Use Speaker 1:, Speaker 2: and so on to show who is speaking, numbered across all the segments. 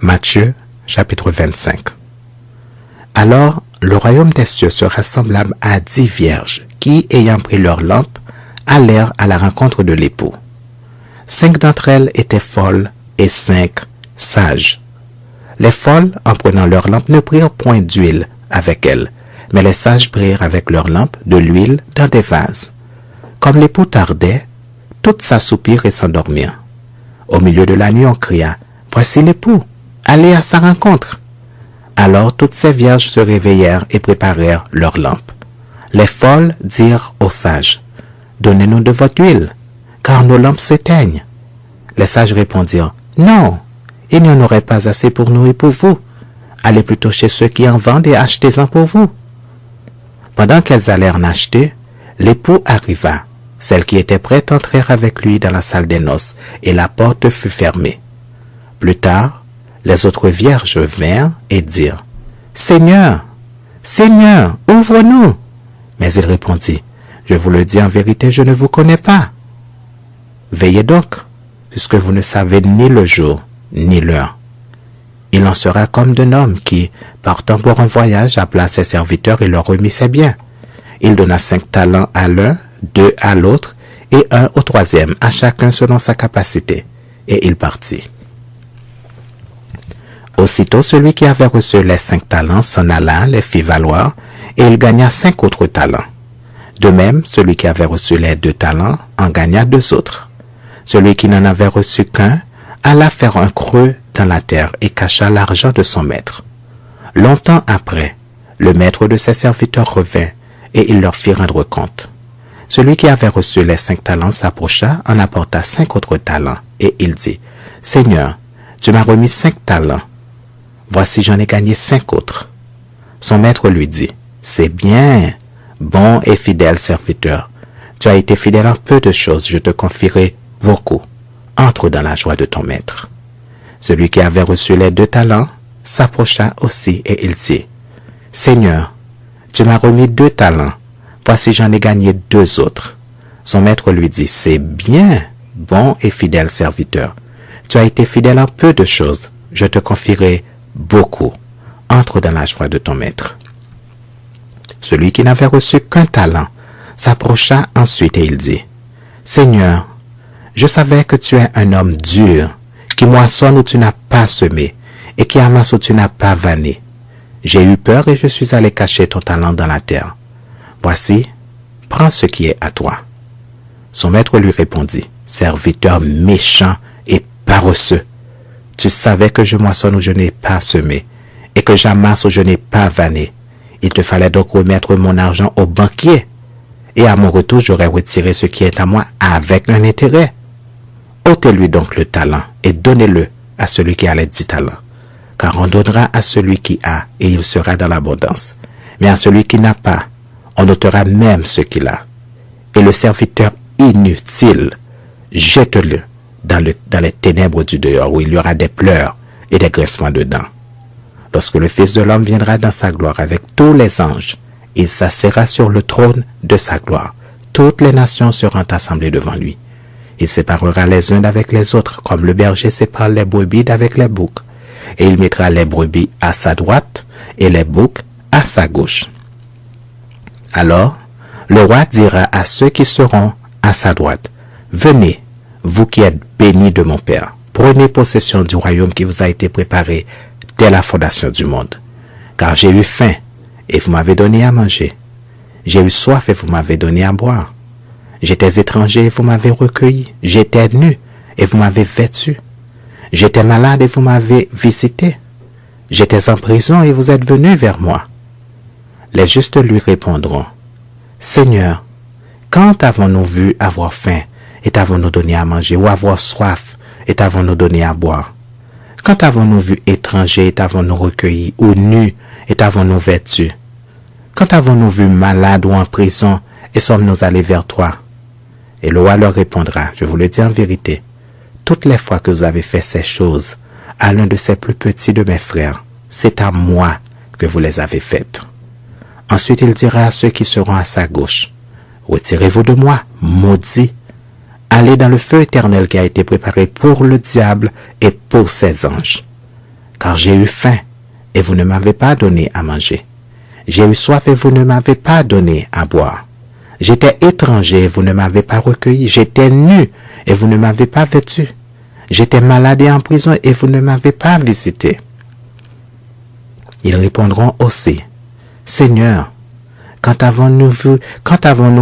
Speaker 1: Matthieu, chapitre 25. Alors, le royaume des cieux se rassembla à 10 vierges qui, ayant pris leurs lampes, allèrent à la rencontre de l'époux. 5 d'entre elles étaient folles et 5 sages. Les folles, en prenant leurs lampes, ne prirent point d'huile avec elles, mais les sages prirent avec leurs lampes de l'huile dans des vases. Comme l'époux tardait, toutes s'assoupirent et s'endormirent. Au milieu de la nuit, on cria « Voici l'époux, allez à sa rencontre !» Alors toutes ces vierges se réveillèrent et préparèrent leurs lampes. Les folles dirent aux sages « Donnez-nous de votre huile, car nos lampes s'éteignent. » Les sages répondirent « Non, il n'y en aurait pas assez pour nous et pour vous. Allez plutôt chez ceux qui en vendent et achetez-en pour vous. » Pendant qu'elles allèrent en acheter, l'époux arriva. Celles qui étaient prêtes entrèrent avec lui dans la salle des noces, et la porte fut fermée. Plus tard, les autres vierges vinrent et dirent « Seigneur, Seigneur, ouvre-nous !» Mais il répondit « Je vous le dis en vérité, je ne vous connais pas. Veillez donc, puisque vous ne savez ni le jour, ni l'heure. » Il en sera comme d'un homme qui, partant pour un voyage, appela ses serviteurs et leur remit ses biens. Il donna 5 talents à l'un, 2 à l'autre, et 1 au troisième, à chacun selon sa capacité. Et il partit. Aussitôt, celui qui avait reçu les 5 talents s'en alla, les fit valoir, et il gagna 5 autres talents. De même, celui qui avait reçu les 2 talents en gagna 2 autres. Celui qui n'en avait reçu qu'un alla faire un creux dans la terre et cacha l'argent de son maître. Longtemps après, le maître de ses serviteurs revint, et il leur fit rendre compte. Celui qui avait reçu les 5 talents s'approcha, en apporta 5 autres talents, et il dit, « Seigneur, tu m'as remis 5 talents. Voici, j'en ai gagné 5 autres. » Son maître lui dit, « C'est bien, bon et fidèle serviteur. Tu as été fidèle en peu de choses, je te confierai beaucoup. Entre dans la joie de ton maître. » Celui qui avait reçu les 2 talents s'approcha aussi, et il dit, « Seigneur, tu m'as remis 2 talents. Voici, j'en ai gagné 2 autres. » Son maître lui dit, « C'est bien, bon et fidèle serviteur. Tu as été fidèle en peu de choses, je te confierai beaucoup. Entre dans la joie de ton maître. » Celui qui n'avait reçu qu'un talent s'approcha ensuite et il dit, « Seigneur, je savais que tu es un homme dur, qui moissonne où tu n'as pas semé, et qui amasse où tu n'as pas vanné. J'ai eu peur et je suis allé cacher ton talent dans la terre. Voici, prends ce qui est à toi. » Son maître lui répondit, « Serviteur méchant et paresseux, tu savais que je moissonne où je n'ai pas semé, et que j'amasse où je n'ai pas vanné. Il te fallait donc remettre mon argent au banquier, et à mon retour j'aurais retiré ce qui est à moi avec un intérêt. Ôtez-lui donc le talent, et donnez-le à celui qui a les 10 talents. Car on donnera à celui qui a, et il sera dans l'abondance. Mais à celui qui n'a pas, on ôtera même ce qu'il a. Et le serviteur inutile, jette-le dans les ténèbres du dehors, où il y aura des pleurs et des grincements de dents. Lorsque le Fils de l'homme viendra dans sa gloire avec tous les anges, il s'assiera sur le trône de sa gloire. Toutes les nations seront assemblées devant lui. Il séparera les uns d'avec les autres, comme le berger sépare les brebis d'avec les boucs. Et il mettra les brebis à sa droite et les boucs à sa gauche. Alors, le roi dira à ceux qui seront à sa droite, « Venez, vous qui êtes bénis de mon Père, prenez possession du royaume qui vous a été préparé dès la fondation du monde. Car j'ai eu faim, et vous m'avez donné à manger. J'ai eu soif, et vous m'avez donné à boire. J'étais étranger, et vous m'avez recueilli. J'étais nu, et vous m'avez vêtu. J'étais malade, et vous m'avez visité. J'étais en prison, et vous êtes venus vers moi. » Les justes lui répondront, « Seigneur, quand avons-nous vu avoir faim, et t'avons-nous donné à manger, ou avoir soif, et t'avons-nous donné à boire? Quand avons-nous vu étranger, et t'avons-nous recueilli, ou nu, et t'avons-nous vêtu? Quand avons-nous vu malade ou en prison, et sommes-nous allés vers toi? » Et le roi leur répondra, « Je vous le dis en vérité, toutes les fois que vous avez fait ces choses à l'un de ces plus petits de mes frères, c'est à moi que vous les avez faites. » Ensuite il dira à ceux qui seront à sa gauche, « Retirez-vous de moi, maudits, allez dans le feu éternel qui a été préparé pour le diable et pour ses anges. car j'ai eu faim et vous ne m'avez pas donné à manger. J'ai eu soif et vous ne m'avez pas donné à boire. J'étais étranger et vous ne m'avez pas recueilli. J'étais nu et vous ne m'avez pas vêtu. J'étais malade et en prison et vous ne m'avez pas visité. Ils répondront aussi, Seigneur, quand avons-nous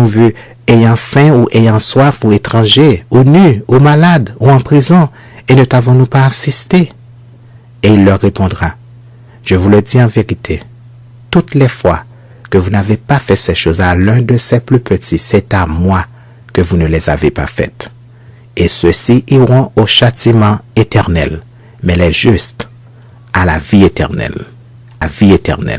Speaker 1: vu ayant faim ou ayant soif ou étranger ou nu ou malade ou en prison et ne t'avons-nous pas assisté? Et il leur répondra, je vous le dis en vérité, toutes les fois que vous n'avez pas fait ces choses à l'un de ces plus petits, c'est à moi que vous ne les avez pas faites. Et ceux-ci iront au châtiment éternel, mais les justes à la vie éternelle. La vie éternelle.